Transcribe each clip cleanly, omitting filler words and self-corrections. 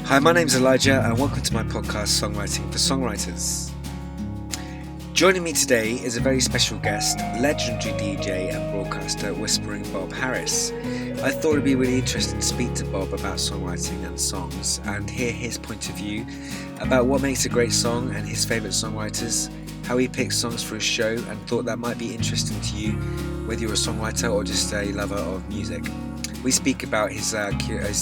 Hi, my name's Elijah, and welcome to my podcast, Songwriting for Songwriters. Joining me today is a very special guest, legendary DJ and broadcaster, Whispering Bob Harris. I thought it'd be really interesting to speak to Bob about songwriting and songs and hear his point of view about what makes a great song and his favourite songwriters, how he picks songs for his show, and thought that might be interesting to you, whether you're a songwriter or just a lover of music. We speak about his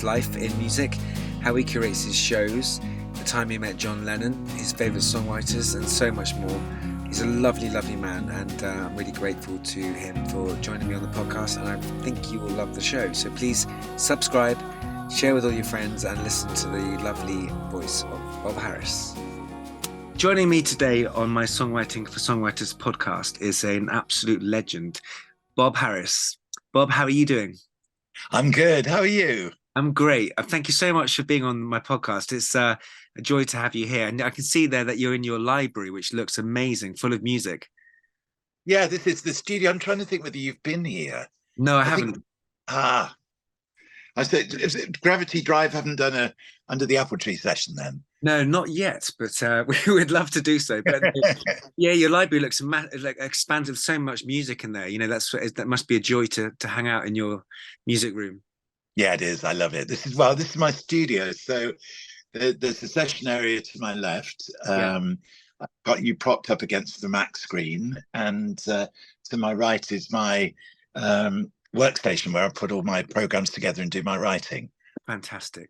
life in music, how he curates his shows, the time he met John Lennon, his favourite songwriters, and so much more. He's a lovely, lovely man, and I'm really grateful to him for joining me on the podcast, and I think you will love the show. So please subscribe, share with all your friends, and listen to the lovely voice of Bob Harris. Joining me today on my Songwriting for Songwriters podcast is an absolute legend, Bob Harris. Bob, how are you doing? I'm good. How are you? I'm great. Thank you so much for being on my podcast. It's a joy to have you here. And I can see there that you're in your library, which looks amazing, full of music. Yeah, this is the studio. I'm trying to think whether you've been here. No, I haven't. I said, Gravity Drive haven't done a Under the Apple Tree session then? No, not yet, but we would love to do so. But yeah, your library looks like expansive, so much music in there. You know, that must be a joy to hang out in your music room. Yeah, it is. I love it. This is my studio. So there's a session area to my left. I've got you propped up against the Mac screen, and to my right is my workstation where I put all my programs together and do my writing. Fantastic.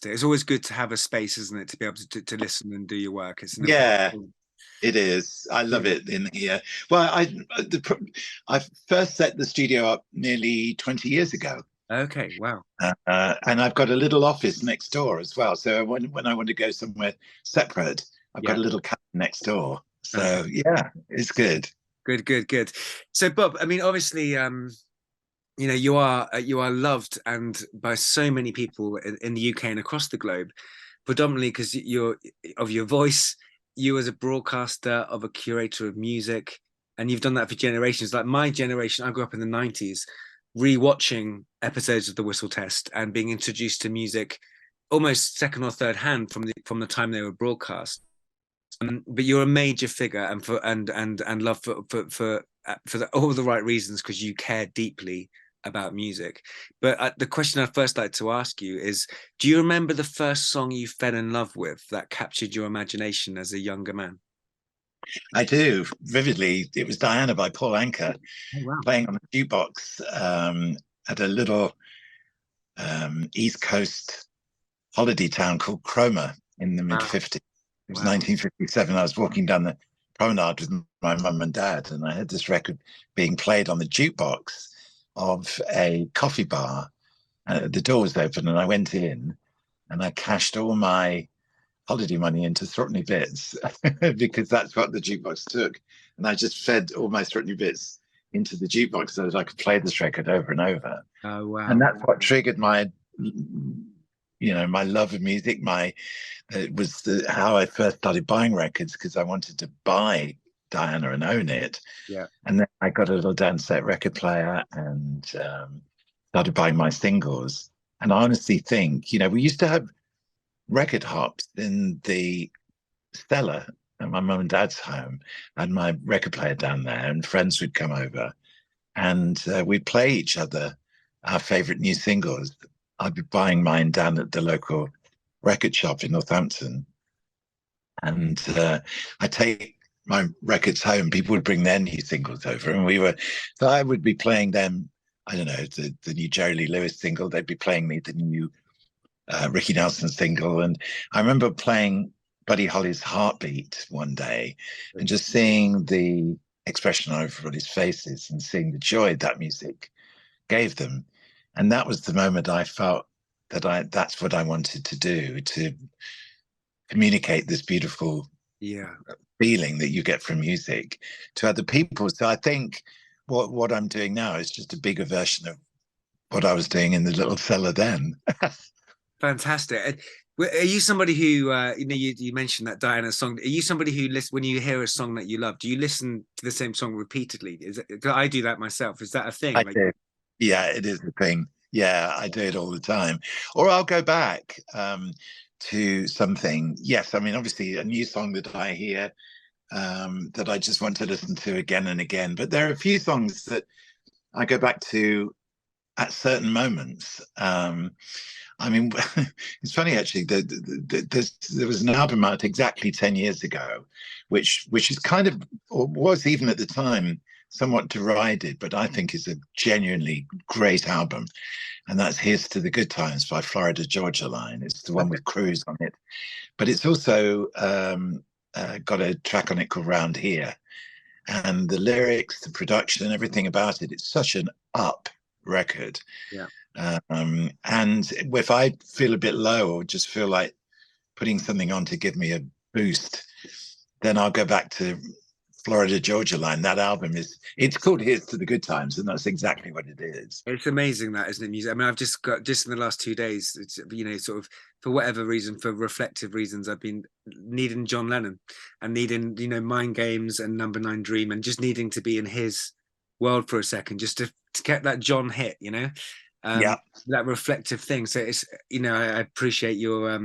It's always good to have a space, isn't it, to be able to listen and do your work. It is. I love it in here. Well, I first set the studio up nearly 20 years ago. Okay, wow. And I've got a little office next door as well. So when I want to go somewhere separate, I've got a little cabin next door. So yeah, it's good. Good. So Bob, I mean, obviously, you know, you are loved and by so many people in the UK and across the globe, predominantly because you're of your voice, you as a broadcaster, of a curator of music, and you've done that for generations. Like my generation, I grew up in the 90s, rewatching episodes of The Whistle Test and being introduced to music almost second or third hand from the time they were broadcast. But you're a major figure, and love for all the right reasons, because you care deeply about music. But the question I'd first like to ask you is, do you remember the first song you fell in love with that captured your imagination as a younger man? I do vividly. It was Diana by Paul Anka. Oh, wow. Playing on a jukebox at a little East Coast holiday town called Cromer in the mid-50s. It was 1957. I was walking down the promenade with my mum and dad, and I had this record being played on the jukebox of a coffee bar. The door was open, and I went in, and I cashed all my holiday money into Threepenny Bits because that's what the jukebox took. And I just fed all my Threepenny Bits into the jukebox so that I could play this record over and over. Oh, wow. And that's what triggered my love of music. It was how I first started buying records, because I wanted to buy Diana and own it. Yeah. And then I got a little Dansette record player and started buying my singles. And I honestly think, we used to have record hops in the cellar at my mum and dad's home. I had my record player down there, and friends would come over, and we'd play each other our favorite new singles. I'd be buying mine down at the local record shop in Northampton, and I take my records home. People would bring their new singles over, and so I would be playing them. I don't know, the new Jerry Lee Lewis single. They'd be playing me the new Ricky Nelson single. And I remember playing Buddy Holly's Heartbeat one day and just seeing the expression on everybody's faces and seeing the joy that music gave them. And that was the moment I felt that that's what I wanted to do, to communicate this beautiful feeling that you get from music to other people. So I think what I'm doing now is just a bigger version of what I was doing in the little cellar then. Fantastic. Are you somebody who, you mentioned that Diana song? Are you somebody who when you hear a song that you love, do you listen to the same song repeatedly? I do that myself. Is that a thing? I do. Yeah, it is a thing. Yeah, I do it all the time. Or I'll go back. to something, yes, I mean, obviously a new song that I hear, that I just want to listen to again and again. But there are a few songs that I go back to at certain moments. I mean, it's funny actually. There was an album out exactly 10 years ago, which is kind of, or was even at the time, somewhat derided, but I think is a genuinely great album, and that's "Here's to the Good Times" by Florida Georgia Line. It's the one with Cruise on it, but it's also got a track on it called "Round Here," and the lyrics, the production, everything about it. It's such an up record. Yeah. And if I feel a bit low or just feel like putting something on to give me a boost, then I'll go back to Florida Georgia Line. That album it's called "Here's to the Good Times," and that's exactly what it is. It's amazing, that, isn't it, music? I mean, I've just in the last 2 days, it's, sort of for whatever reason, for reflective reasons, I've been needing John Lennon and needing, Mind Games and Number Nine Dream, and just needing to be in his world for a second, just to get that John hit, Yeah. that reflective thing. So it's, I appreciate your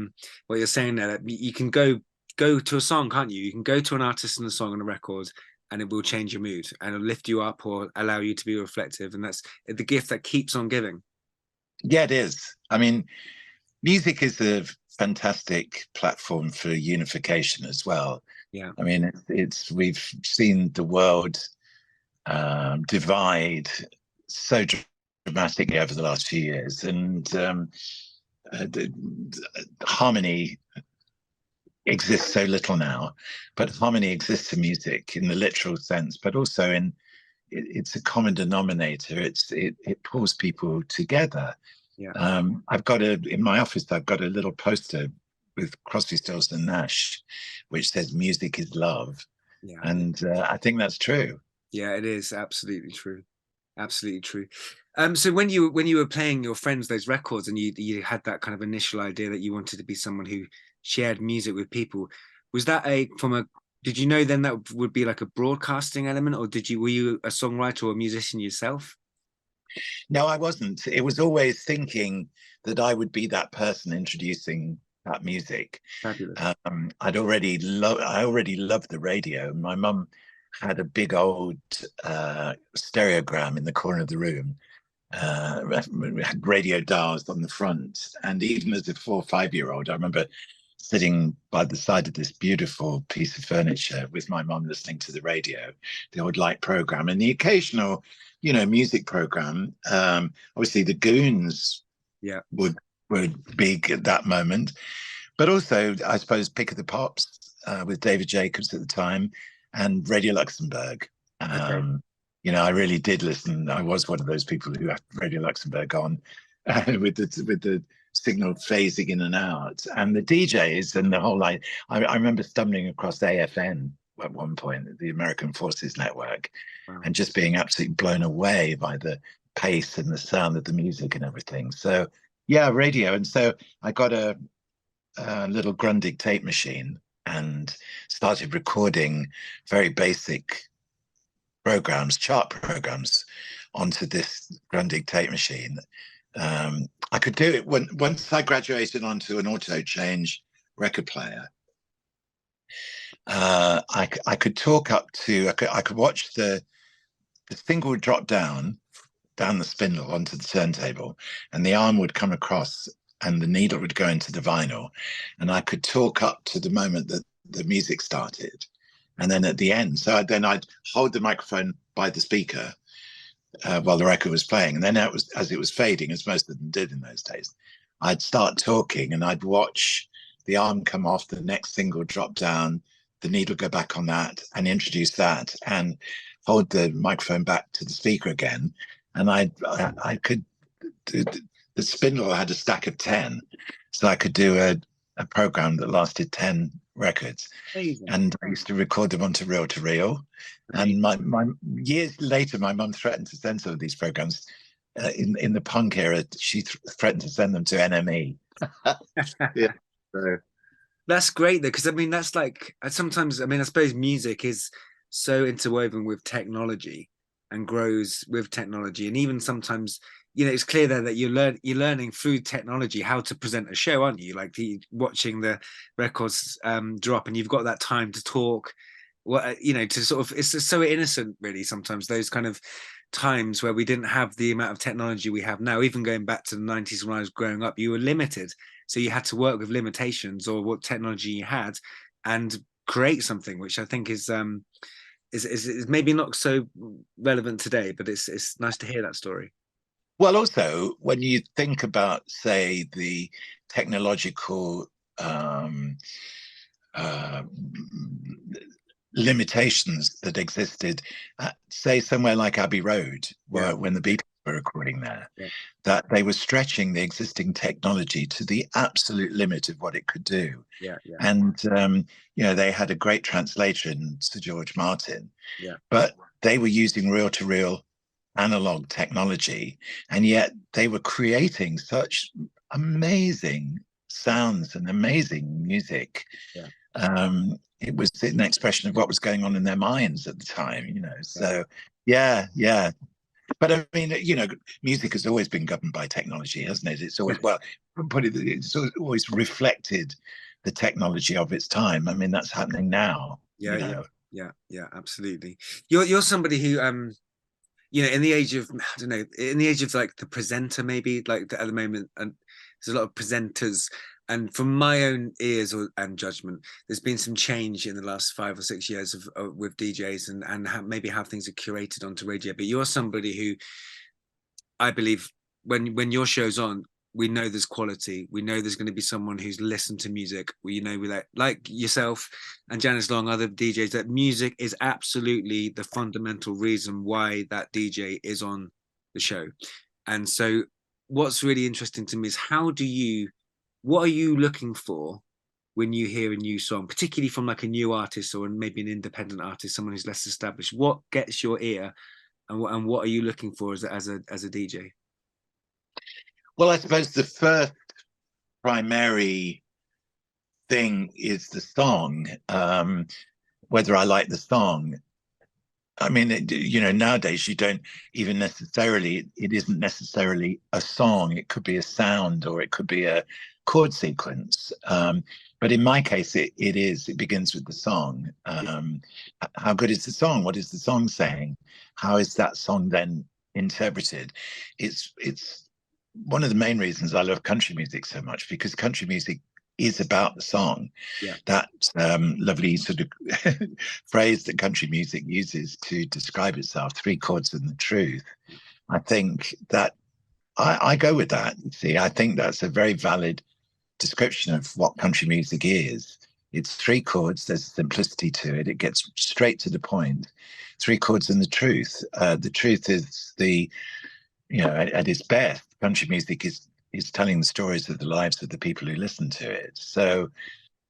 what you're saying there. That you can go to a song, can't you? You can go to an artist and a song and a record, and it will change your mood and it'll lift you up or allow you to be reflective. And that's the gift that keeps on giving. Yeah, it is. I mean, music is a fantastic platform for unification as well. Yeah. I mean, we've seen the world divide so dramatically over the last few years, and the harmony exists so little now, but harmony exists in music in the literal sense, but also it's a common denominator. It pulls people together. Yeah. I've got in my office, I've got a little poster with Crosby, Stills and Nash, which says "Music is love," Yeah. and I think that's true. Yeah, it is absolutely true. Absolutely true. So when you were playing your friends those records, and you had that kind of initial idea that you wanted to be someone who shared music with people, was that did you know then that would be like a broadcasting element, or were you a songwriter or a musician yourself? No, I wasn't. It was always thinking that I would be that person introducing that music. Fabulous. I already loved the radio. My mum had a big old stereogram in the corner of the room. We had radio dials on the front, and even as a 4 or 5 year old, I remember sitting by the side of this beautiful piece of furniture with my mum listening to the radio, the old light program, and the occasional, music program. Obviously, the Goons, Yeah, were big at that moment, but also, I suppose, Pick of the Pops with David Jacobs at the time, and Radio Luxembourg. okay. I really did listen. I was one of those people who had Radio Luxembourg on with the signal phasing in and out, and the DJs and the whole line. I remember stumbling across AFN at one point, the American Forces Network, Wow. and just being absolutely blown away by the pace and the sound of the music and everything. So yeah, radio. And so I got a little Grundig tape machine and started recording very basic programs, chart programs, onto this Grundig tape machine. I could do it once I graduated onto an auto change record player. I could talk up to, I could watch the single would drop down the spindle onto the turntable, and the arm would come across and the needle would go into the vinyl, and I could talk up to the moment that the music started. And then at the end, I'd hold the microphone by the speaker while the record was playing. And then as it was fading, as most of them did in those days, I'd start talking and I'd watch the arm come off, the next single drop down, the needle go back on that and introduce that, and hold the microphone back to the speaker again. And I could do, the spindle had a stack of 10. So I could do a program that lasted 10 records. Amazing. And I used to record them onto reel to reel. And my years later, my mum threatened to send some of these programs. In the punk era, she threatened to send them to NME. Yeah. So. That's great though, because I mean that's like sometimes, I mean, I suppose music is so interwoven with technology and grows with technology, and even sometimes it's clear there that you're learning through technology how to present a show, aren't you? Like watching the records drop, and you've got that time to talk. To sort of, it's just so innocent, really. Sometimes those kind of times where we didn't have the amount of technology we have now. Even going back to the 90s when I was growing up, you were limited, so you had to work with limitations or what technology you had, and create something, which I think is maybe not so relevant today, but it's nice to hear that story. Well, also, when you think about, say, the technological uh, limitations that existed, say, somewhere like Abbey Road, Yeah, where when the Beatles were recording there, yeah, that they were stretching the existing technology to the absolute limit of what it could do. yeah, yeah, And, they had a great translator in Sir George Martin, yeah, but they were using reel to reel analog technology. And yet they were creating such amazing sounds and amazing music. yeah, It was an expression of what was going on in their minds at the time, yeah, So, yeah, yeah. But I mean, music has always been governed by technology, hasn't it? It's yeah, always, well, it's always reflected the technology of its time. I mean, that's happening now, yeah, yeah, yeah, yeah, absolutely. You're somebody who in the age of, I don't know, in the age of like the presenter, maybe like at the moment, and there's a lot of presenters. And from my own ears and judgment, there's been some change in the last 5 or 6 years with DJs and maybe how things are curated onto radio. But you're somebody who I believe when your show's on, we know there's quality. We know there's going to be someone who's listened to music. We like yourself and Janice Long, other DJs, that music is absolutely the fundamental reason why that DJ is on the show. And so, what's really interesting to me is what are you looking for when you hear a new song, particularly from like a new artist or maybe an independent artist, someone who's less established? What gets your ear, and what are you looking for as a DJ? Well, I suppose the first primary thing is the song, whether I like the song. I mean, nowadays you don't even necessarily, it isn't necessarily a song. It could be a sound or it could be a chord sequence. But in my case, it begins with the song. How good is the song? What is the song saying? How is that song then interpreted? It's one of the main reasons I love country music so much, because country music is about the song. Yeah. That lovely sort of phrase that country music uses to describe itself, three chords and the truth. I think that I go with that. See, I think that's a very valid description of what country music is. It's three chords, there's simplicity to it, it gets straight to the point. Three chords and the truth. The truth is at its best, country music is telling the stories of the lives of the people who listen to it. So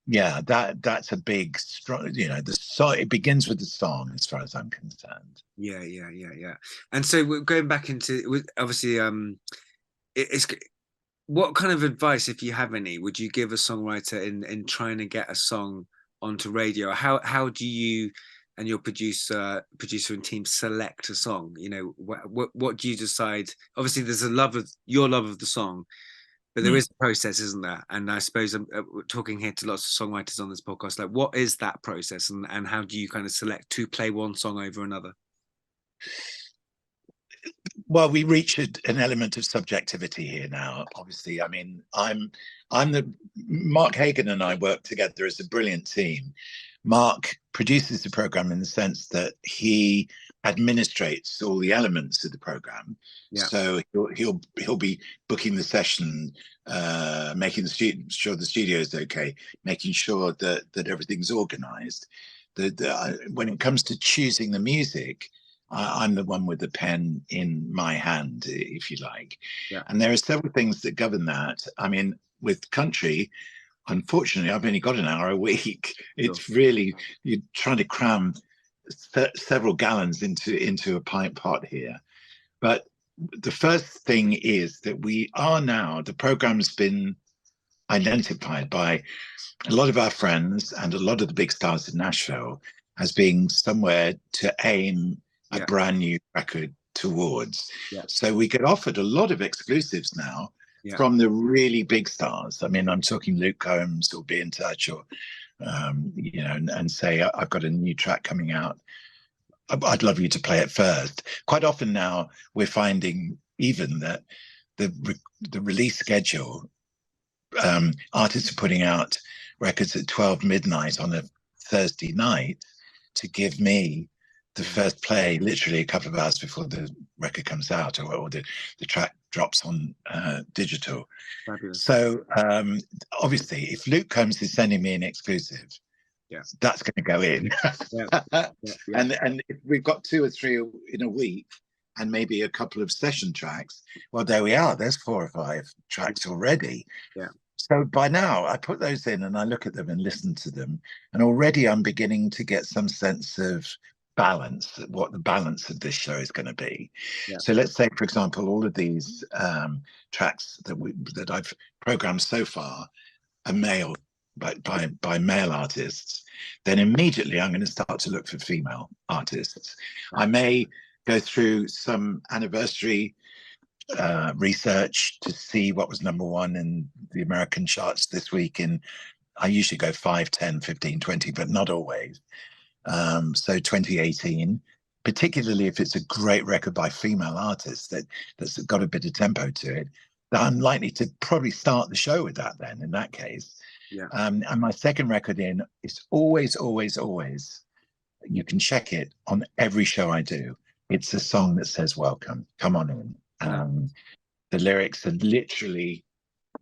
yeah, that's a big strong, the song, it begins with the song as far as I'm concerned. Yeah, yeah, yeah, yeah. And so we're going back into, obviously, it's what kind of advice, if you have any, would you give a songwriter in trying to get a song onto radio? How do you and your producer and team select a song? What do you decide? Obviously, there's your love of the song, but there is a process, isn't there? And I suppose I'm talking here to lots of songwriters on this podcast. Like, what is that process, and how do you kind of select to play one song over another? Well, we reach an element of subjectivity here now. Obviously, I mean, I'm the Mark Hagan and I work together as a brilliant team. Mark produces the program in the sense that he administrates all the elements of the program. Yeah. So he'll be booking the session, making sure the studio is okay, making sure that everything's organized. When it comes to choosing the music, I'm the one with the pen in my hand, if you like. Yeah. And there are several things that govern that. I mean, with country, unfortunately, I've only got an hour a week. It's really, you're trying to cram several gallons into a pint pot here. But the first thing is that the program's been identified by a lot of our friends and a lot of the big stars in Nashville as being somewhere to aim a brand new record towards. Yeah. So we get offered a lot of exclusives now from the really big stars. I mean, I'm talking Luke Combs will be in touch, or you know, and say, I've got a new track coming out. I'd love you to play it first. Quite often now we're finding even that the release schedule, artists are putting out records at 12 midnight on a Thursday night to give me the first play literally a couple of hours before the record comes out, or the track drops on digital. Fabulous. So obviously if Luke Combs is sending me an exclusive, that's going to go in. And if we've got 2 or 3 in a week and maybe a couple of session tracks, well, there we are, there's 4 or 5 tracks already. So by now I put those in and I look at them and listen to them, and already I'm beginning to get some sense of balance, what the balance of this show is going to be. So let's say, for example, all of these tracks that I've programmed so far are male, by male artists. Then immediately I'm going to start to look for female artists. I may go through some anniversary research to see what was #1 in the American charts this week. I usually go 5, 10, 15, 20, but not always. So 2018, particularly if it's a great record by female artists that's got a bit of tempo to it, I'm likely to probably start the show with that then, in that case. And my second record in is always, you can check it on every show I do. It's a song that says, welcome, come on in. The lyrics are literally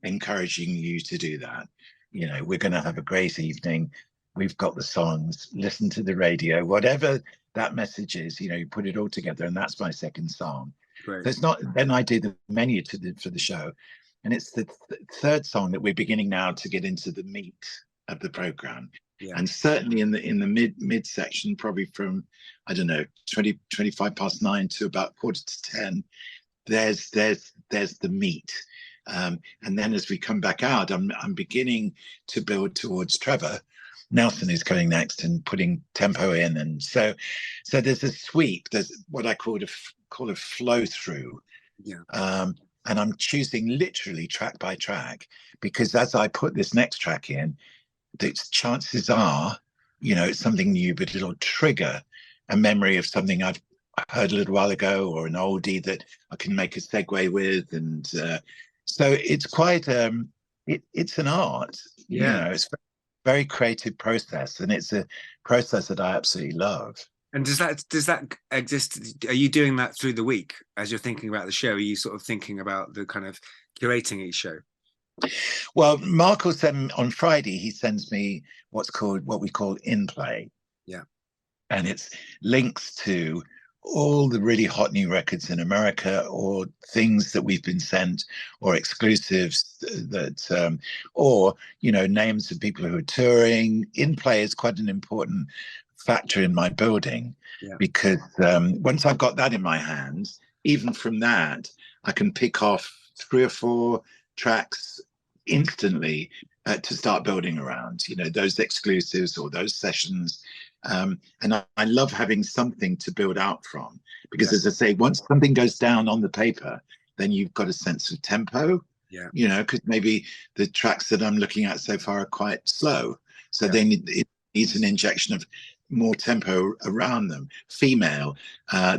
encouraging you to do that. You know, we're going to have a great evening. We've got the songs, listen to the radio, whatever that message is, you know, you put it all together, and that's my second song. Great. So it's not, then I do the menu for the show. And it's the third song that we're beginning now to get into the meat of the program. And certainly in the mid section, probably from, I don't know, 25 past 9 to about 9:45, there's the meat. And then as we come back out, I'm beginning to build towards Trevor Nelson, who's coming next and putting tempo in. And so there's a sweep. There's what I call a flow through. And I'm choosing literally track by track, because as I put this next track in, the chances are, you know, it's something new, but it'll trigger a memory of something I've heard a little while ago, or an oldie that I can make a segue with. And so it's quite, it's an art, you know, it's a very creative process, and it's a process that I absolutely love. And does that exist? Are you doing that through the week as you're thinking about the show? Are you sort of thinking about the kind of curating each show? Well, Mark will send on Friday. He sends me what we call in play. And it's links to all the really hot new records in America, or things that we've been sent, or exclusives that, or, you know, names of people who are touring. In play is quite an important factor in my building, because once I've got that in my hands, even from that, I can pick off 3 or 4 tracks instantly to start building around, you know, those exclusives or those sessions. And I love having something to build out from, because as I say, once something goes down on the paper, then you've got a sense of tempo, you know, because maybe the tracks that I'm looking at so far are quite slow. So then it needs an injection of more tempo around them. Female,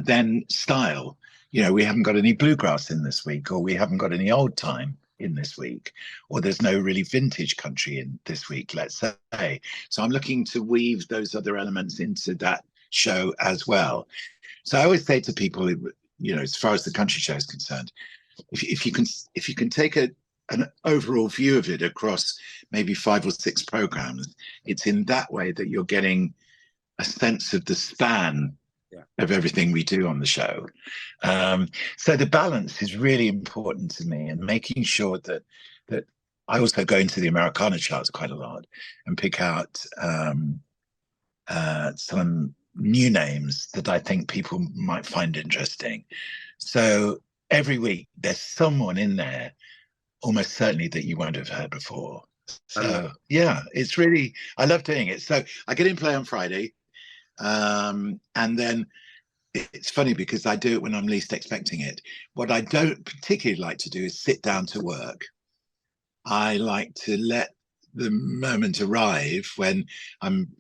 then style. You know, we haven't got any bluegrass in this week, or we haven't got any old time in this week, or there's no really vintage country in this week, let's say. So I'm looking to weave those other elements into that show as well. So I always say to people, you know, as far as the country show is concerned, if you can take an overall view of it across maybe 5 or 6 programs, it's in that way that you're getting a sense of the span of everything we do on the show. So the balance is really important to me, and making sure that I also go into the Americana charts quite a lot and pick out some new names that I think people might find interesting. So every week there's someone in there almost certainly that you won't have heard before. So yeah, it's really, I love doing it. So I get in play on Friday, and then it's funny because I do it when I'm least expecting it. What I don't particularly like to do is sit down to work. I like to let the moment arrive when I'm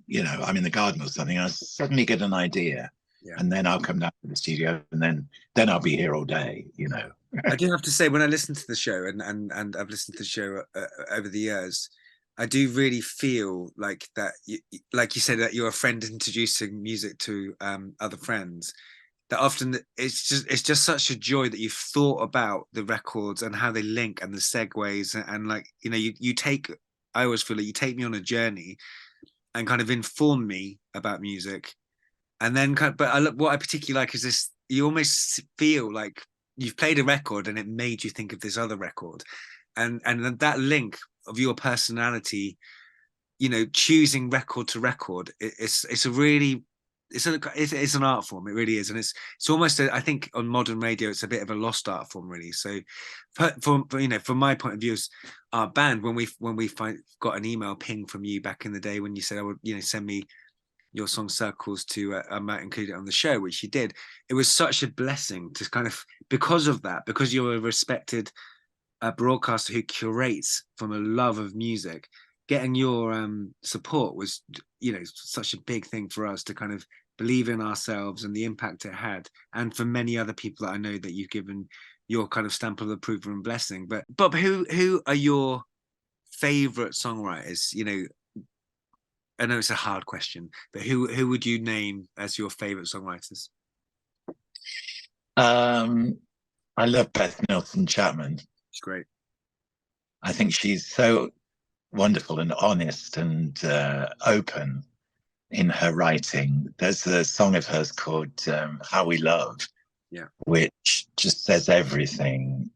in the garden or something. I suddenly get an idea, Yeah. and then I'll come down to the studio, and then I'll be here all day. I do have to say, when I listen to the show, and I've listened to the show over the years, I do really feel like that, like you said, that you're a friend introducing music to other friends. That often it's just such a joy that you've thought about the records and how they link and the segues, and like, you take. I always feel like you take me on a journey and kind of inform me about music, and then but what I particularly like is this: you almost feel like you've played a record and it made you think of this other record, and that link of your personality, choosing record to record. It's a really it's an art form. It really is, and it's almost I think on modern radio it's a bit of a lost art form, really. So, from my point of view as our band, when we got an email ping from you back in the day when you said I would send me your song circles to I might include it on the show, which you did. It was such a blessing to kind of, because of that, because you're a respected broadcaster who curates from a love of music. Getting your support was, such a big thing for us to kind of believe in ourselves and the impact it had, and for many other people that I know that you've given your kind of stamp of approval and blessing. But Bob, who are your favorite songwriters? I know it's a hard question, but who would you name as your favorite songwriters? I love Beth Nielsen Chapman. It's great. I think she's so wonderful and honest and open in her writing. There's a song of hers called How We Love, Yeah, which just says everything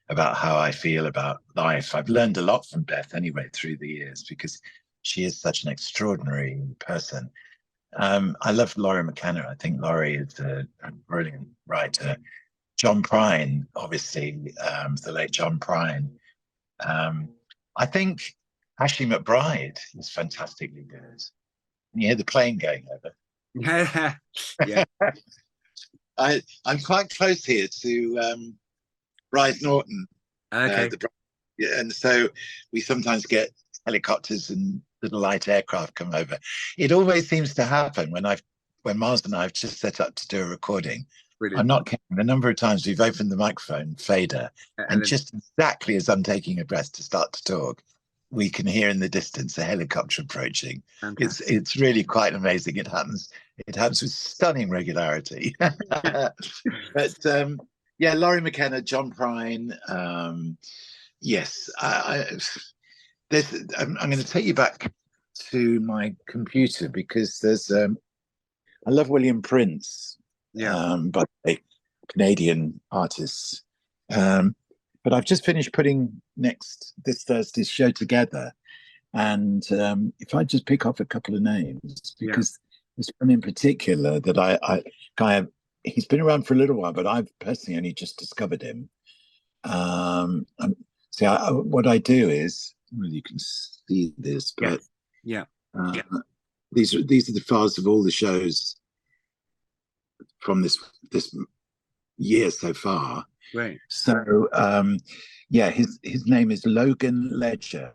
about how I feel about life. I've learned a lot from Beth anyway through the years because she is such an extraordinary person. I love Laurie McKenna. I think Laurie is a brilliant writer. John Prine, obviously, the late John Prine. I think Ashley McBryde is fantastically good. You hear the plane going over. yeah, yeah. I'm quite close here to Bryce Norton, Okay. and so we sometimes get helicopters and little light aircraft come over. It always seems to happen when Mars and I have just set up to do a recording. I'm Brilliant. not kidding. The number of times we've opened the microphone fader, and then, just exactly as I'm taking a breath to start to talk, we can hear in the distance a helicopter approaching. It's really quite amazing. It happens with stunning regularity. But yeah, Laurie McKenna, John Prine. Yes, I'm going to take you back to my computer because there's I love William Prince, yeah. by a Canadian artist. But I've just finished putting this Thursday's show together, and if I just pick off a couple of names, because there's one in particular that I kind of, he's been around for a little while, but I've personally only just discovered him. What I do is, well, you can see this, but yeah. These are the files of all the shows from this year so far. Right. So his name is Logan Ledger.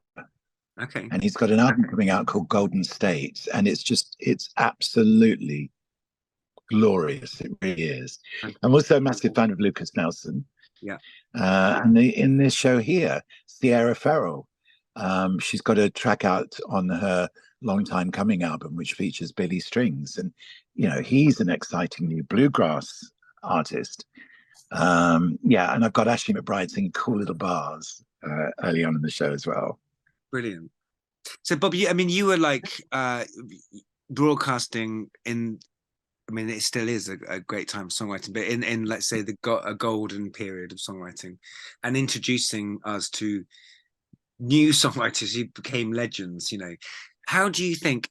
Okay. And he's got an album coming out called Golden State, and it's absolutely glorious. It really is. Okay. I'm also a massive fan of Lucas Nelson. Yeah. And in this show here, Sierra Farrell, she's got a track out on her Long Time Coming album, which features Billy Strings. And, he's an exciting new bluegrass artist. And I've got Ashley McBryde singing Cool Little Bars early on in the show as well. Brilliant. So, Bob, you were like broadcasting in, it still is a great time for songwriting, but in let's say a golden period of songwriting, and introducing us to new songwriters who became legends. How do you think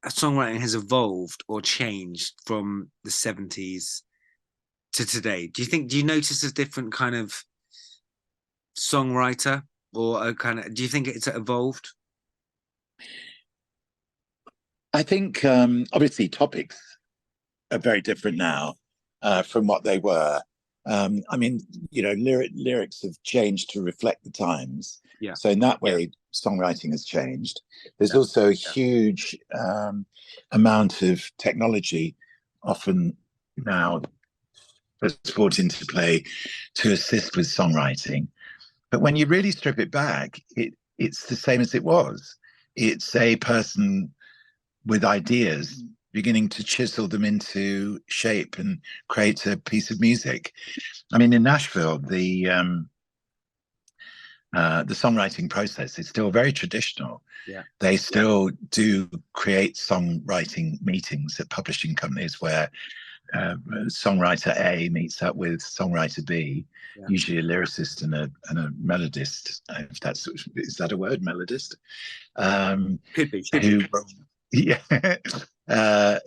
songwriting has evolved or changed from the 70s to today? Do you notice a different kind of songwriter, or do you think it's evolved? I think obviously topics are very different now from what they were. I mean, you know, lyrics have changed to reflect the times. Yeah. So in that way, songwriting has changed. There's Yeah. also a huge amount of technology, often now, that's brought into play to assist with songwriting. But when you really strip it back, it's the same as it was. It's a person with ideas beginning to chisel them into shape and create a piece of music. I mean, in Nashville, the songwriting process is still very traditional. Yeah. They still do create songwriting meetings at publishing companies where songwriter A meets up with songwriter B, usually a lyricist and a melodist. If that's, is that a word, melodist? Could be. Who, yeah,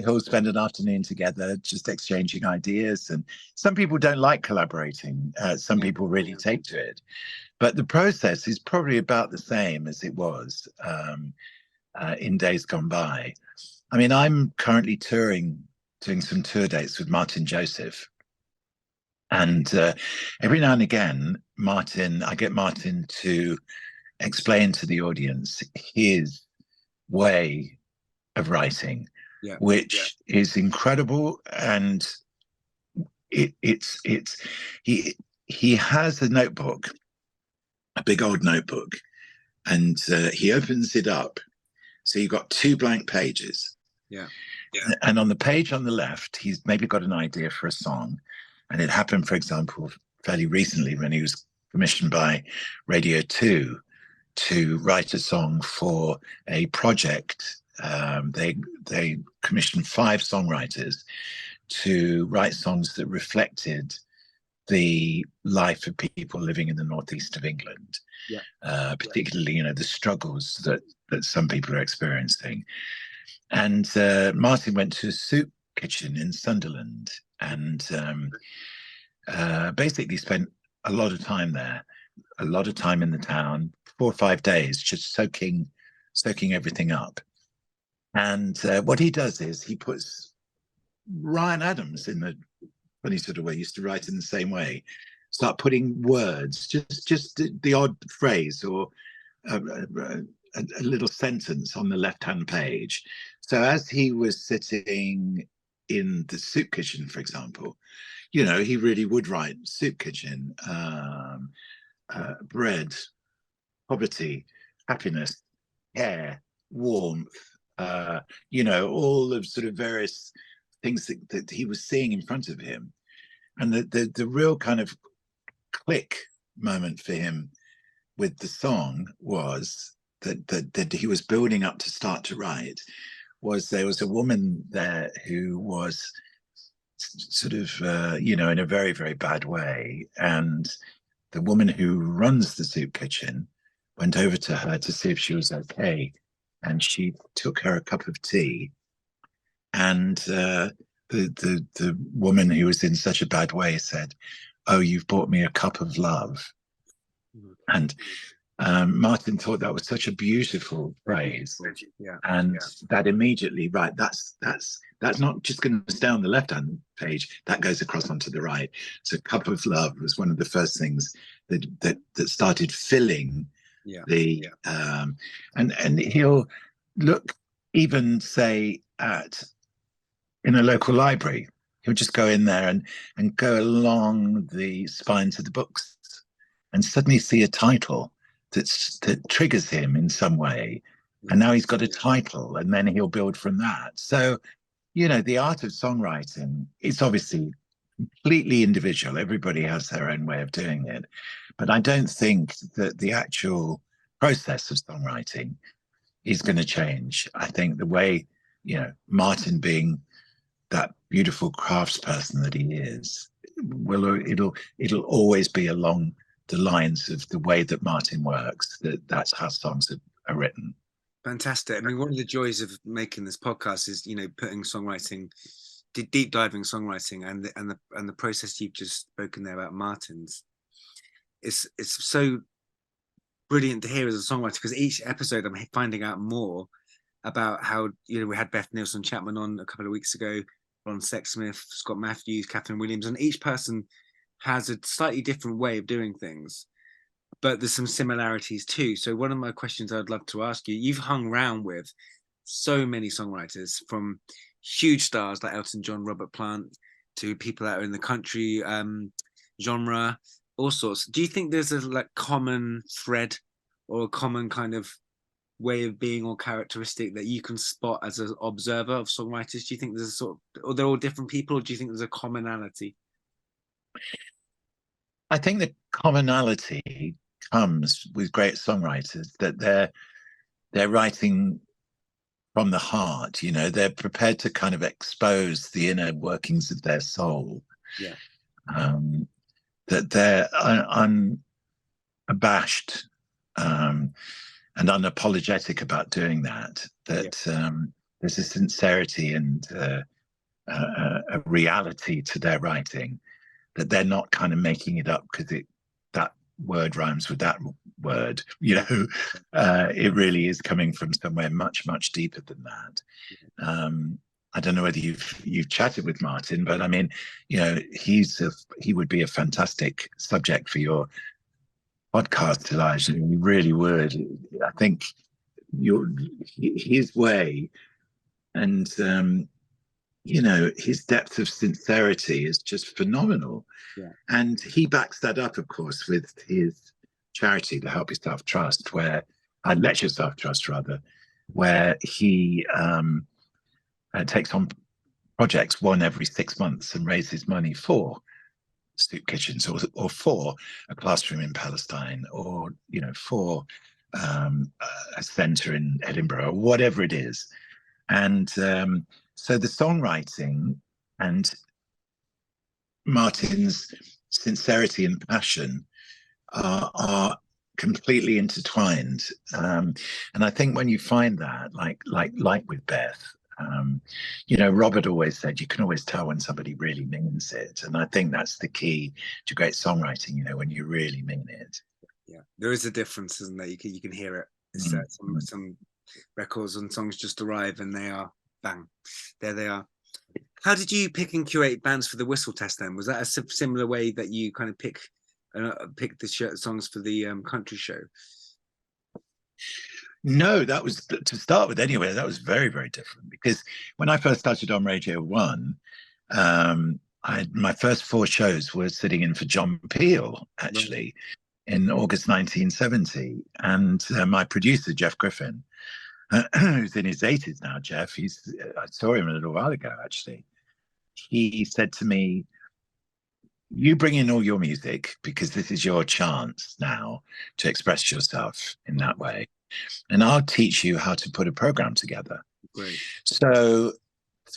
who'll spend an afternoon together just exchanging ideas. And some people don't like collaborating. Some people really take to it. But the process is probably about the same as it was in days gone by. I mean, I'm currently touring, doing some tour dates with Martin Joseph. And every now and again, I get Martin to explain to the audience his way of writing, which is incredible. And he has a notebook, a big old notebook, and he opens it up. So you've got 2 blank pages. Yeah. And on the page on the left, he's maybe got an idea for a song. And it happened, for example, fairly recently when he was commissioned by Radio 2 to write a song for a project. They commissioned 5 songwriters to write songs that reflected the life of people living in the northeast of England, particularly, you know, the struggles that some people are experiencing. And Martin went to a soup kitchen in Sunderland and basically spent a lot of time there, a lot of time in the town, 4 or 5 days, just soaking everything up. And what he does is he puts Ryan Adams in the funny sort of way, used to write in the same way, start putting words, just the odd phrase or a little sentence on the left-hand page. So as he was sitting in the soup kitchen, for example, you know, he really would write soup kitchen, bread, poverty, happiness, hair, warmth, you know, all of sort of various things that he was seeing in front of him. And the real kind of click moment for him with the song was that he was building up to start to write, was there was a woman there who was sort of, you know, in a very, very bad way. And the woman who runs the soup kitchen went over to her to see if she was okay. And she took her a cup of tea. And the woman who was in such a bad way said, "Oh, you've brought me a cup of love." And Martin thought that was such a beautiful phrase, and that immediately, right, that's not just going to stay on the left-hand page, that goes across onto the right. So "cup of love" was one of the first things that started filling the and he'll look, even say in a local library, he'll just go in there and go along the spines of the books and suddenly see a title that triggers him in some way. And now he's got a title, and then he'll build from that. So, you know, the art of songwriting, it's obviously completely individual. Everybody has their own way of doing it. But I don't think that the actual process of songwriting is going to change. I think the way, you know, Martin being that beautiful craftsperson that he is, it'll always be along the lines of the way that Martin works. That's how songs are written. Fantastic. I mean, one of the joys of making this podcast is, you know, putting songwriting, deep diving songwriting, and the process you've just spoken there about Martin's. It's so brilliant to hear as a songwriter, because each episode I'm finding out more about how, you know, we had Beth Nielsen Chapman on a couple of weeks ago, Ron Sexsmith, Scott Matthews, Catherine Williams, and each person has a slightly different way of doing things, but there's some similarities too. So one of my questions I'd love to ask you, you've hung around with so many songwriters, from huge stars like Elton John, Robert Plant, to people that are in the country genre, all sorts. Do you think there's a like common thread or a common kind of way of being or characteristic that you can spot as an observer of songwriters? Do you think there's a sort of, or they're all different people, or do you think there's a commonality? I think the commonality comes with great songwriters, that they're writing from the heart. You know, they're prepared to kind of expose the inner workings of their soul. Yeah. That they're unabashed and unapologetic about doing that. That there's a sincerity and a reality to their writing, that they're not kind of making it up because that word rhymes with that word. You know, it really is coming from somewhere much, much deeper than that. I don't know whether you've chatted with Martin, but I mean, you know, he would be a fantastic subject for your podcast, Elijah. He really would. I think his way and you know, his depth of sincerity is just phenomenal. Yeah. And he backs that up, of course, with his charity, the Help Yourself Trust, where Let Yourself Trust, rather, where he takes on projects one every 6 months and raises money for soup kitchens, or for a classroom in Palestine, or, you know, for a centre in Edinburgh, or whatever it is. And so the songwriting and Martin's sincerity and passion are completely intertwined. And I think when you find that, like with Beth, you know, Robert always said you can always tell when somebody really means it. And I think that's the key to great songwriting, you know, when you really mean it. Yeah, there is a difference, isn't there? You can hear it. It's some records and songs just arrive and they are bang, there they are. How did you pick and curate bands for the Whistle Test then? Was that a similar way that you kind of pick the songs for the country show? No, that was, to start with anyway, that was very, very different, because when I first started on Radio 1, my first 4 shows were sitting in for John Peel, actually, in August 1970. And my producer, Jeff Griffin, who's in his 80s now, Jeff, I saw him a little while ago, actually. He said to me, you bring in all your music, because this is your chance now to express yourself in that way. And I'll teach you how to put a program together. Great. So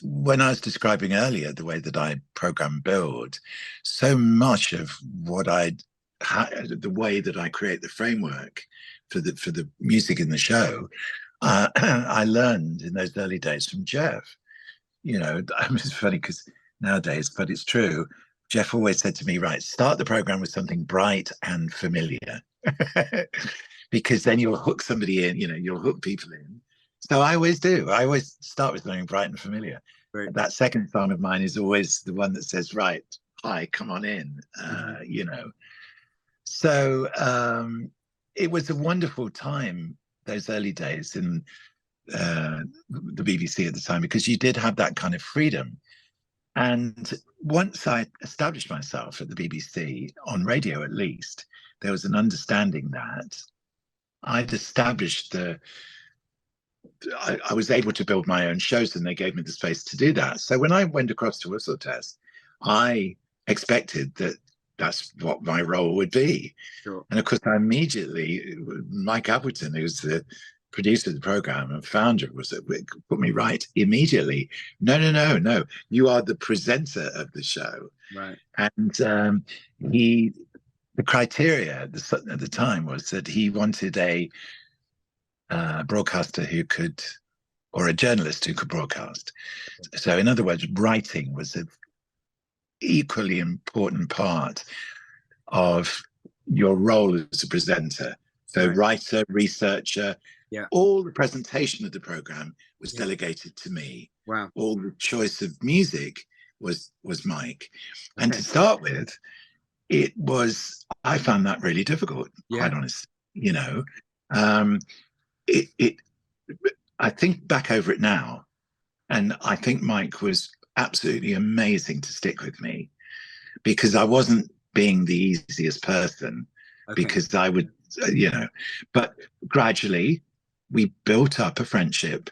when I was describing earlier the way that I program build, so much of what the way that I create the framework for the music in the show, I learned in those early days from Jeff. You know, it's funny because nowadays, but it's true. Jeff always said to me, right, start the program with something bright and familiar. Because then you'll hook somebody in, you know, you'll hook people in. So I always do. I always start with something bright and familiar. Right. That second song of mine is always the one that says, right, hi, come on in, you know. So it was a wonderful time, those early days in the BBC at the time, because you did have that kind of freedom. And once I established myself at the BBC, on radio at least, there was an understanding that I'd established I was able to build my own shows, and they gave me the space to do that. So when I went across to Whistle Test, I expected that that's what my role would be. Sure. And of course, I immediately, Mike Appleton, who's the producer of the program and founder, put me right immediately. No, you are the presenter of the show. Right. And the criteria at the time was that he wanted a broadcaster who could, or a journalist who could broadcast. So in other words, writing was an equally important part of your role as a presenter. So writer, researcher, all the presentation of the program was delegated to me. Wow. all the choice of music was Mike. And Okay. to start with, I found that really difficult, Yeah. quite honest. You know, um, it I think back over it now, and I think Mike was absolutely amazing to stick with me because I wasn't being the easiest person Okay. because I would, but gradually we built up a friendship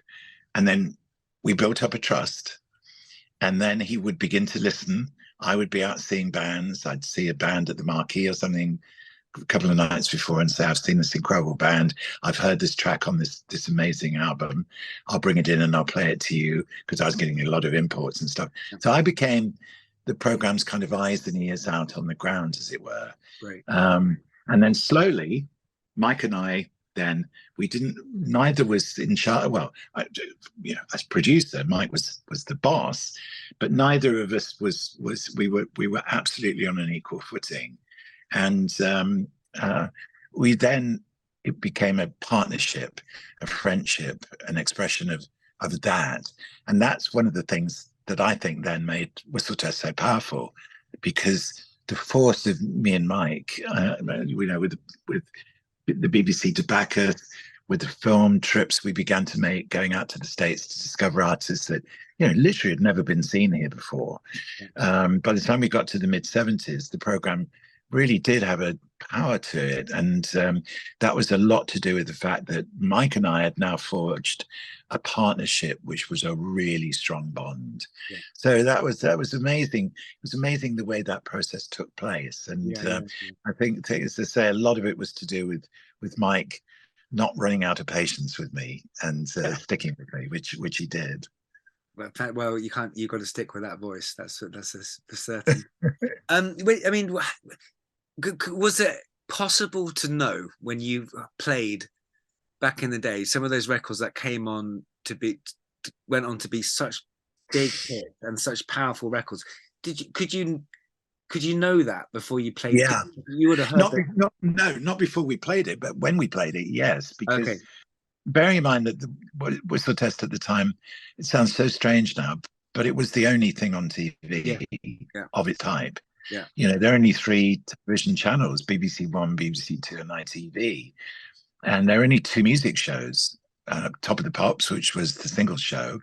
and then we built up a trust. And then he would begin to listen. I would be out seeing bands. I'd see a band at the Marquee or something a couple of nights before and say, I've seen this incredible band. I've heard this track on this amazing album. I'll bring it in and I'll play it to you because I was getting a lot of imports and stuff. So I became the program's kind of eyes and ears out on the ground, as it were. Great. And then slowly, Mike and I then neither was in charge. Well, as producer, Mike was the boss, but neither of us we were absolutely on an equal footing. And we then, it became a partnership, a friendship, an expression of that. And that's one of the things that I think then made Whistle Test so powerful, because the force of me and Mike, with the BBC to back us, with the film trips we began to make, going out to the States to discover artists that, literally had never been seen here before. By the time we got to the mid-70s, the program really did have a power to it. And that was a lot to do with the fact that Mike and I had now forged a partnership, which was a really strong bond. Yeah. So that was amazing. It was amazing the way that process took place. And I think, as I say, a lot of it was to do with Mike not running out of patience with me and sticking with me, which he did. Well, you can't. You've got to stick with that voice. That's for certain. I mean, was it possible to know when you played back in the day some of those records that went on to be such big hits and such powerful records? Could you know that before you played? Yeah, you would have heard not before we played it, but when we played it, yes, because. Okay. Bearing in mind that the Whistle Test at the time, it sounds so strange now, but it was the only thing on TV of its type. Yeah. There are only 3 television channels: BBC One, BBC Two, and ITV. And there are only 2 music shows: Top of the Pops, which was the single show,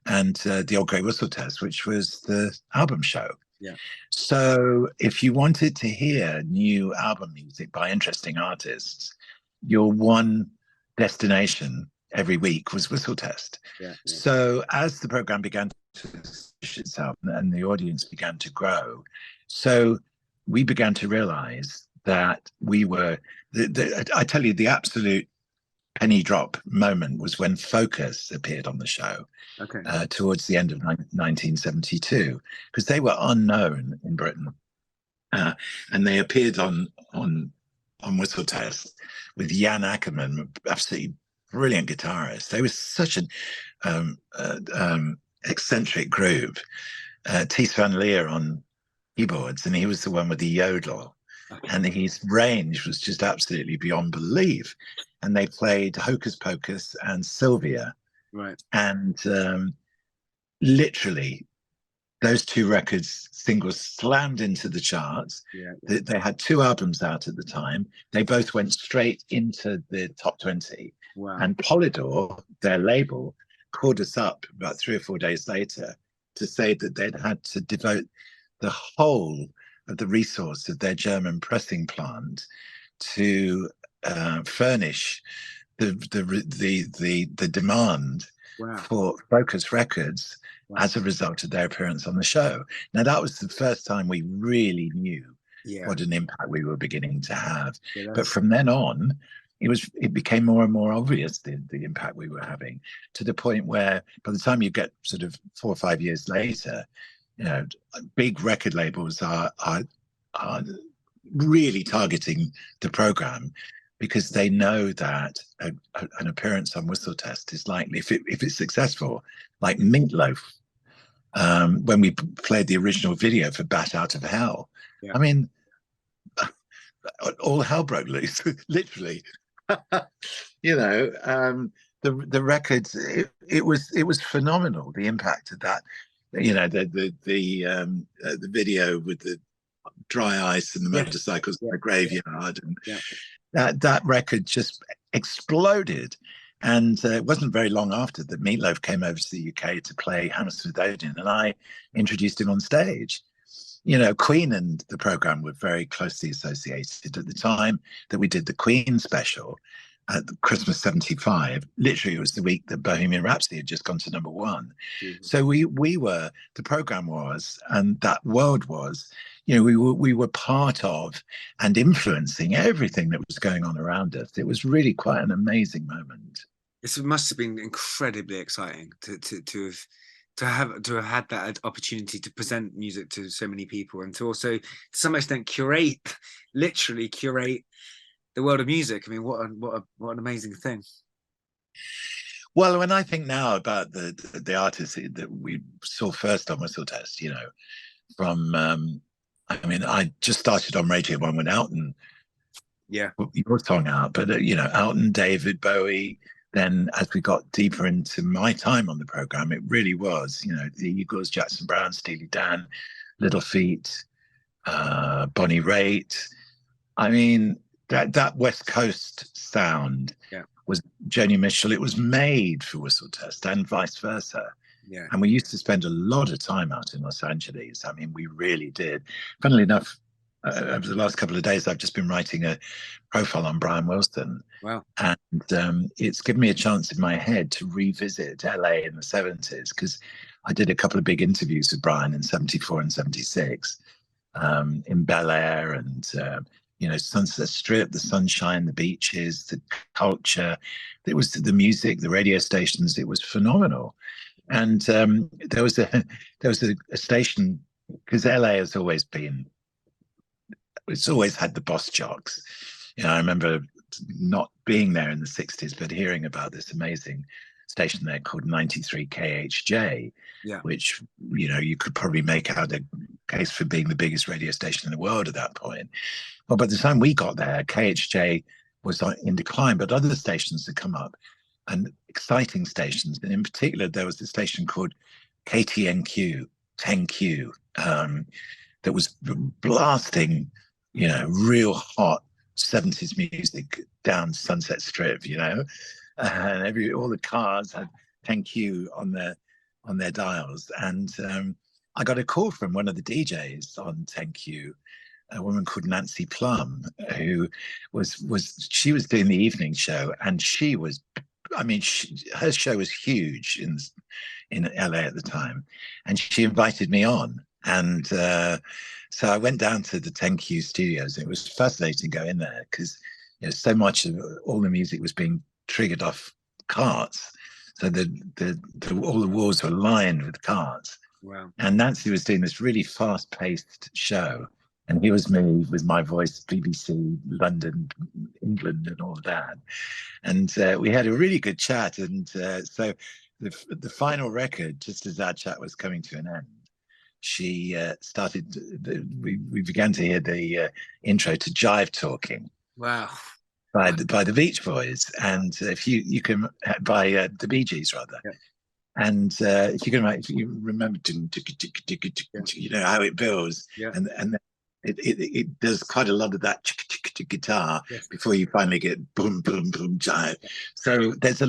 and The Old Grey Whistle Test, which was the album show. Yeah. So if you wanted to hear new album music by interesting artists, your one destination every week was Whistle Test. Yeah. So as the program began to push itself and the audience began to grow, so we began to realize that we were, I tell you, the absolute penny drop moment was when Focus appeared on the show. Okay. Towards the end of 1972, because they were unknown in Britain, and they appeared on Whistle Test with Jan Ackerman, absolutely brilliant guitarist. They were such an eccentric group. Thies van Leer on keyboards, and he was the one with the yodel. Okay. And his range was just absolutely beyond belief. And they played Hocus Pocus and Sylvia. Right. And literally, those 2 records, singles, slammed into the charts. Yeah. They had 2 albums out at the time. They both went straight into the top 20. Wow. And Polydor, their label, called us up about 3 or 4 days later to say that they'd had to devote the whole of the resource of their German pressing plant to furnish the demand for Focus Records as a result of their appearance on the show. Now, that was the first time we really knew what an impact we were beginning to have. But from then on, it became more and more obvious the impact we were having, to the point where by the time you get sort of 4 or 5 years later, big record labels are really targeting the program, because they know that an appearance on Whistle Test is likely, if it's successful, like Meatloaf, when we played the original video for Bat Out of Hell. I mean, all hell broke loose, literally. the records, it was phenomenal, the impact of that. You know, the video with the dry ice and the Yeah, motorcycles in yeah, the graveyard, and yeah. that record just exploded. And it wasn't very long after that Meatloaf came over to the UK to play Hammersmith Odeon, and I introduced him on stage. You know, Queen and the program were very closely associated at the time that we did the Queen special at Christmas '75. Literally, it was the week that Bohemian Rhapsody had just gone to #1. Jesus. So we were, the program was, and that world was, you know, we were part of and influencing everything that was going on around us. It was really quite an amazing moment. It must have been incredibly exciting to have had that opportunity to present music to so many people, and to also to some extent literally curate the world of music. I mean, what an amazing thing. Well, when I think now about the artists that we saw first on Whistle Test, you know, from I mean, I just started on Radio One when Elton, Yeah. your song out, but you know, Elton, David Bowie. Then, as we got deeper into my time on the program, it really was, you know, the Eagles, Jackson Browne, Steely Dan, Little Feat, Bonnie Raitt. I mean, that West Coast sound Yeah. was Joni Mitchell. It was made for Whistle Test and vice versa. Yeah. And we used to spend a lot of time out in Los Angeles. I mean, we really did. Funnily enough, over the last couple of days, I've just been writing a profile on Brian Wilson. Wow. And it's given me a chance in my head to revisit LA in the '70s, because I did a couple of big interviews with Brian in '74 and '76 in Bel Air, and you know, Sunset Strip, the sunshine, the beaches, the culture. It was the music, the radio stations. It was phenomenal. And there was a station, because LA has always been, it's always had the boss jocks. You know, I remember not being there in the '60s, but hearing about this amazing station there called 93 KHJ, Yeah. which, you know, you could probably make out a case for being the biggest radio station in the world at that point. Well, by the time we got there, KHJ was in decline, but other stations had come up, and exciting stations. And in particular, there was a station called KTNQ, 10Q, that was blasting, you know, real hot '70s music down Sunset Strip, you know, and all the cars had 10Q on their dials. And I got a call from one of the DJs on 10Q, a woman called Nancy Plum, who was doing the evening show, and she was, I mean, her show was huge in LA at the time, and she invited me on. And so I went down to the 10Q studios. It was fascinating to go in there, because, you know, so much of all the music was being triggered off carts. So all the walls were lined with carts. Wow. And Nancy was doing this really fast-paced show, and here was me with my voice, BBC, London, England, and all that. And we had a really good chat. And so the final record, just as our chat was coming to an end, she started, we began to hear the intro to Jive Talking. Wow. By the Beach Boys, and if you can, by the Bee Gees rather. Yeah. And if you remember, you know how it builds, yeah. and it does quite a lot of that guitar, yes. before you finally get boom boom boom jive. Yeah. So there's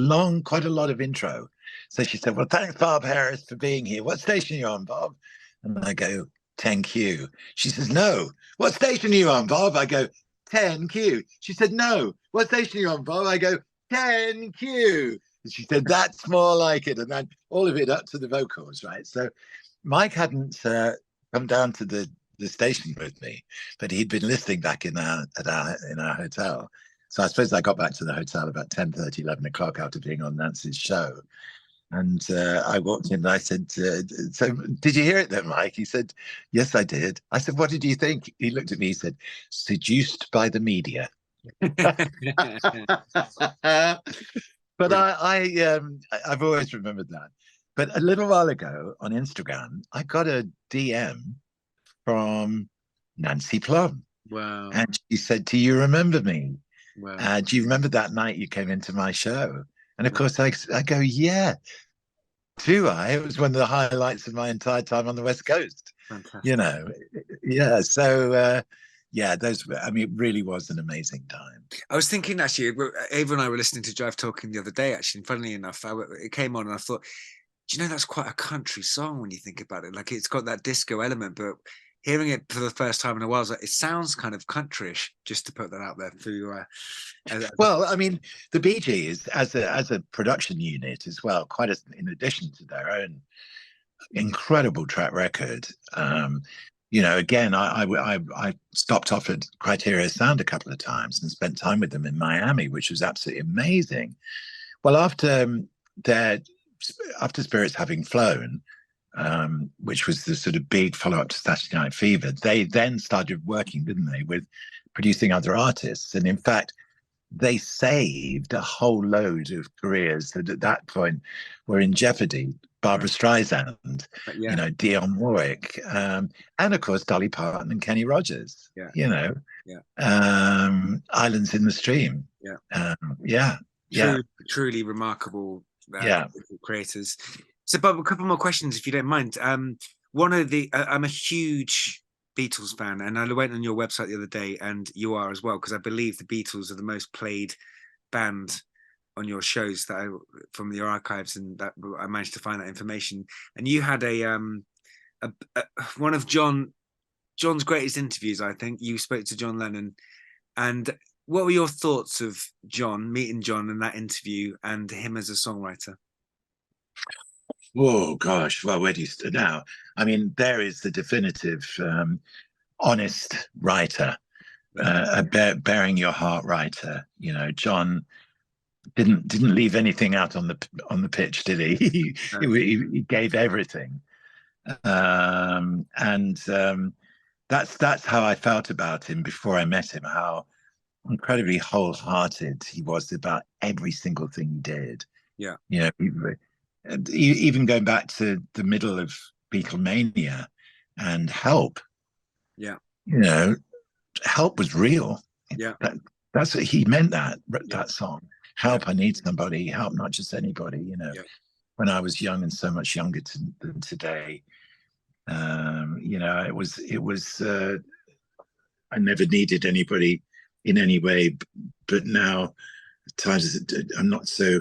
quite a lot of intro. So she said, "Well, thanks, Bob Harris, for being here. What station are you on, Bob?" And I go, 10Q. She says, "No. What station are you on, Bob?" I go, 10Q. She said, "No. What station are you on, Bob?" I go, 10Q. And she said, "That's more like it." And then all of it up to the vocals, right? So Mike hadn't come down to the station with me, but he'd been listening back in our hotel. So I suppose I got back to the hotel about 10:30, 11 o'clock after being on Nancy's show. And I walked in and I said, "So did you hear it then, Mike?" He said, "Yes, I did." I said, "What did you think?" He looked at me, he said, "Seduced by the media." But I've always remembered that. But a little while ago on Instagram, I got a DM from Nancy Plum. Wow. And she said, "Do you remember me? Wow. Do you remember that night you came into my show?" And of course, I go, yeah, do I? It was one of the highlights of my entire time on the West Coast, you Fantastic. know. Yeah. So, yeah, I mean, it really was an amazing time. I was thinking actually, Ava and I were listening to Drive Talking the other day. Actually, and funnily enough, it came on, and I thought, do you know that's quite a country song when you think about it? Like it's got that disco element, but hearing it for the first time in a while, I was like, it sounds kind of countryish. Just to put that out there for you. Well, I mean, the Bee Gees as a production unit as well, in addition to their own incredible track record. Again, I stopped off at Criteria Sound a couple of times and spent time with them in Miami, which was absolutely amazing. Well, their after Spirits having flown, which was the sort of big follow-up to Saturday Night Fever, they then started working, didn't they, with producing other artists. And in fact, they saved a whole load of careers that at that point were in jeopardy. Barbara Streisand, Yeah, Dionne Warwick, and of course Dolly Parton and Kenny Rogers. yeah, yeah, Islands in the Stream. yeah. Yeah, yeah, Truly remarkable yeah. creators. So, Bob, a couple more questions, if you don't mind. One of the I'm a huge Beatles fan, and I went on your website the other day, and you are as well, because I believe the Beatles are the most played band on your shows from your archives, and that I managed to find that information. And you had a one of John's greatest interviews. I think you spoke to John Lennon, and what were your thoughts of meeting John in that interview, and him as a songwriter? Oh gosh, well, where do you start now? I mean, there is the definitive honest writer, bearing your heart writer. John didn't leave anything out on the pitch, did he? He gave everything, and that's how I felt about him before I met him. How incredibly wholehearted he was about every single thing he did. Yeah, even going back to the middle of Beatlemania and Help. Yeah, Help was real. Yeah, That's what he meant. That yeah. Song, Help. I need somebody. Help, not just anybody. Yeah. When I was young and so much younger than today, it was. I never needed anybody in any way, but now at times I'm not so.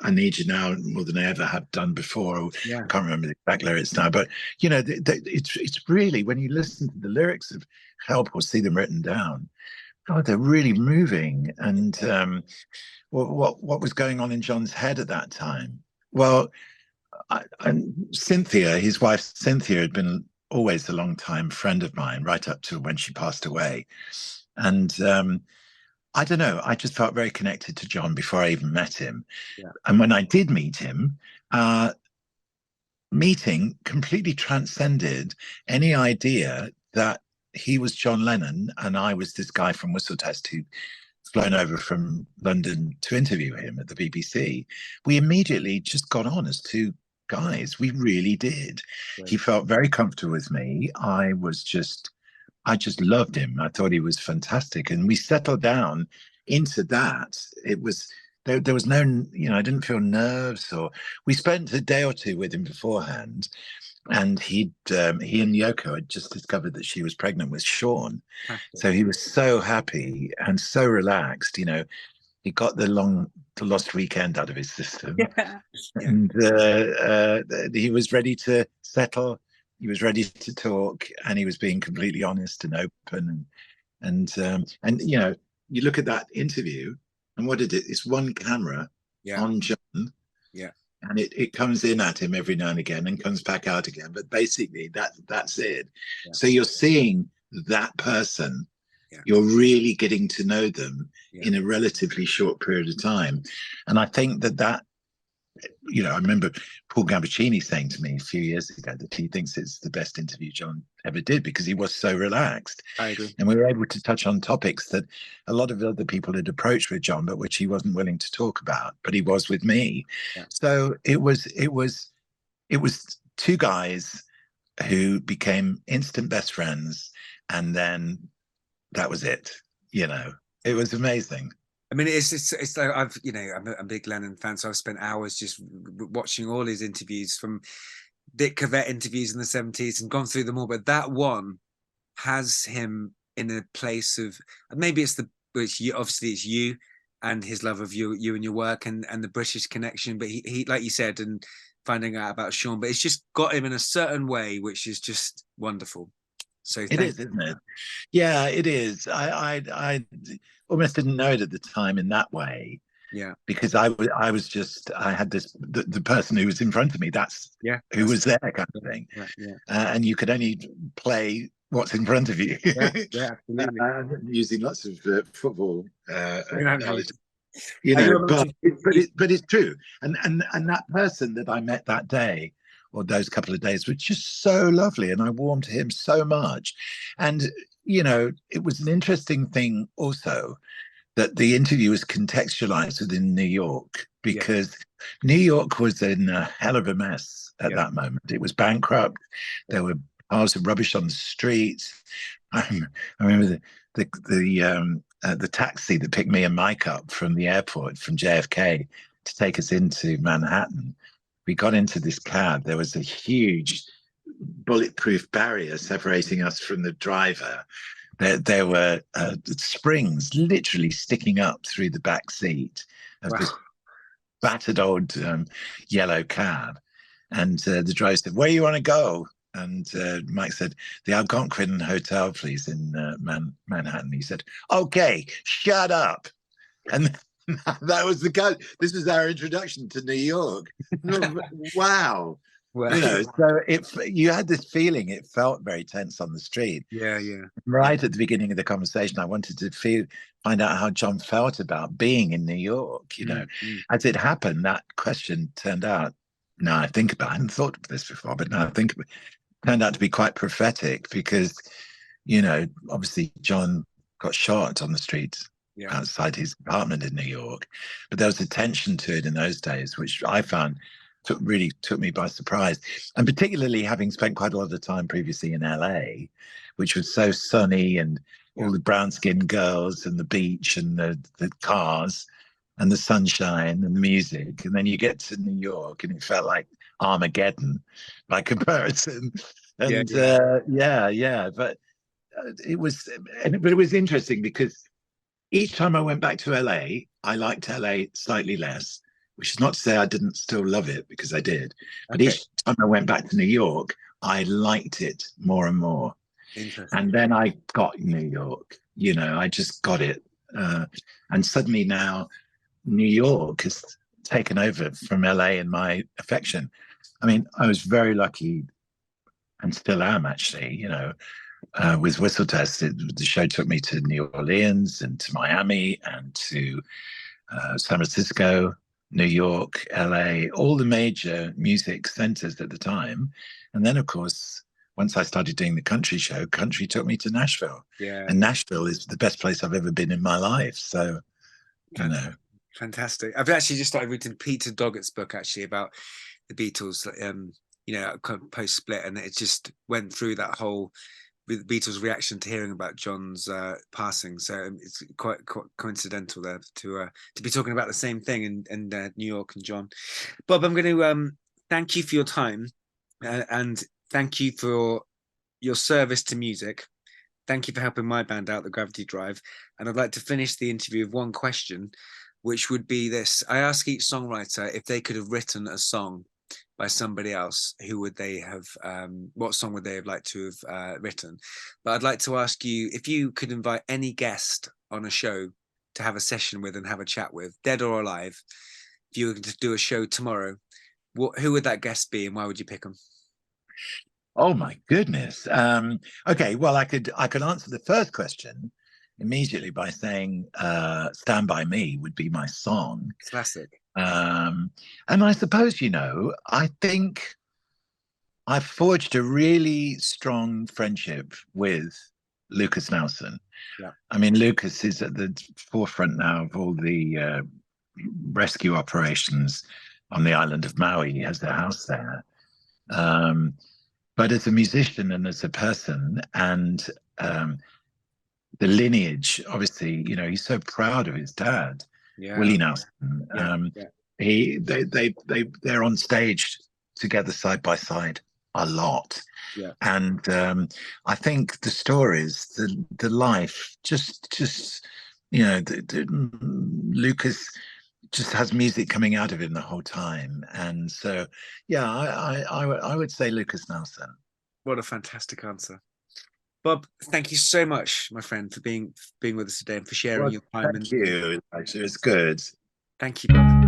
I need you now more than I ever have done before. Yeah. I can't remember the exact lyrics now, but it's really, when you listen to the lyrics of Help or see them written down, God, they're really moving. And what was going on in John's head at that time? Well, Cynthia, his wife Cynthia, had been always a long time friend of mine, right up to when she passed away. And I don't know, I just felt very connected to John before I even met him. Yeah. And when I did meet him, meeting completely transcended any idea that he was John Lennon and I was this guy from Whistletest who'd flown over from London to interview him at the BBC. We immediately just got on as two guys. We really did. Right. He felt very comfortable with me. I just loved him. I thought he was fantastic. And we settled down into that. It was, there was no, I didn't feel nerves, or we spent a day or two with him beforehand. And he and Yoko had just discovered that she was pregnant with Sean. So he was so happy and so relaxed. He got the lost weekend out of his system. Yeah. And he was ready to settle. He was ready to talk, and he was being completely honest and open. And you look at that interview, and what did it? It's one camera on John. Yeah. And it comes in at him every now and again and comes back out again. But basically, that's it. Yeah. So you're seeing that person. Yeah. You're really getting to know them in a relatively short period of time. And I think that I remember Paul Gambaccini saying to me a few years ago that he thinks it's the best interview John ever did because he was so relaxed. I agree. And we were able to touch on topics that a lot of other people had approached with John, but which he wasn't willing to talk about, but he was with me. Yeah. So it was two guys who became instant best friends, and then that was it. It was amazing. I mean, it's like I'm a big Lennon fan, so I've spent hours just watching all his interviews, from Dick Cavett interviews in the 70s, and gone through them all. But that one has him in a place of, maybe it's you, obviously it's you and his love of you and your work, and the British connection. But he like you said, and finding out about Sean, but it's just got him in a certain way, which is just wonderful. So It is, isn't it? Yeah, it is. I almost didn't know it at the time in that way, yeah, because I had the person who was in front of me. That's yeah, who was there, kind of thing. yeah, yeah, And you could only play what's in front of you. yeah, yeah, absolutely. Using lots of football analogy, But but it's true. And that person that I met that day, or those couple of days, was just so lovely, and I warmed to him so much. And it was an interesting thing also that the interview was contextualized within New York, yeah, because New York was in a hell of a mess at yeah, that moment. It was bankrupt. yeah. There were piles of rubbish on the streets. I remember the taxi that picked me and Mike up from the airport, from JFK, to take us into Manhattan. We got into this cab. There was a huge bulletproof barrier separating us from the driver. There were springs literally sticking up through the back seat of Wow. this battered old yellow cab. And the driver said, "Where you want to go?" And Mike said, "The Algonquin Hotel, please, in Manhattan." He said, "Okay, shut up." And that was the guy. This was our introduction to New York. Wow. Well, So you had this feeling, it felt very tense on the street. yeah, yeah, Right at the beginning of the conversation, I wanted to find out how John felt about being in New York. mm. As it happened, that question turned out, now I think about it, I hadn't thought of this before, but now I think it turned out to be quite prophetic, because, obviously John got shot on the street Yeah, outside his apartment in New York. But there was a tension to it in those days, which I found really took me by surprise. And particularly having spent quite a lot of time previously in LA, which was so sunny, and yeah, all the brown skinned girls and the beach and the cars and the sunshine and the music. And then you get to New York and it felt like Armageddon by comparison. yeah, And yeah, yeah. But it was, but it was interesting, because each time I went back to LA, I liked LA slightly less, which is not to say I didn't still love it, because I did. But okay, each time I went back to New York, I liked it more and more. interesting. And then I got New York, I just got it. And suddenly now New York has taken over from LA in my affection. I mean, I was very lucky, and still am actually, with Whistle Test. The show took me to New Orleans and to Miami and to San Francisco, New York, LA, all the major music centers at the time. And then, of course, once I started doing the country show, country took me to Nashville. Yeah, And Nashville is the best place I've ever been in my life. So, you know. fantastic. I've actually just started reading Peter Doggett's book, actually, about the Beatles, kind of post split, and it just went through that whole with Beatles' reaction to hearing about John's passing. So it's quite coincidental there to be talking about the same thing in New York and John. Bob, I'm going to thank you for your time, and thank you for your service to music. Thank you for helping my band out, the Gravity Drive. And I'd like to finish the interview with one question, which would be this. I ask each songwriter if they could have written a song by somebody else, who would they have, what song would they have liked to have written? But I'd like to ask you, if you could invite any guest on a show to have a session with and have a chat with, dead or alive, if you were to do a show tomorrow, who would that guest be, and why would you pick them? Oh my goodness. Okay, well, I could answer the first question immediately by saying "Stand by Me" would be my song. Classic. And I suppose, I think I've forged a really strong friendship with Lucas Nelson. Yeah. I mean, Lucas is at the forefront now of all the rescue operations on the island of Maui. He has their house there. But as a musician and as a person, and the lineage. Obviously, you know, he's so proud of his dad, Yeah. Willie Nelson. Yeah. Yeah. They're on stage together side by side a lot. Yeah. And I think the stories, the life, just you know, Lucas just has music coming out of him the whole time, and so yeah, I would say Lucas Nelson. What a fantastic answer. Bob, thank you so much, my friend, for being with us today and for sharing Well, your time. thank And you. It was good. thank you, Bob.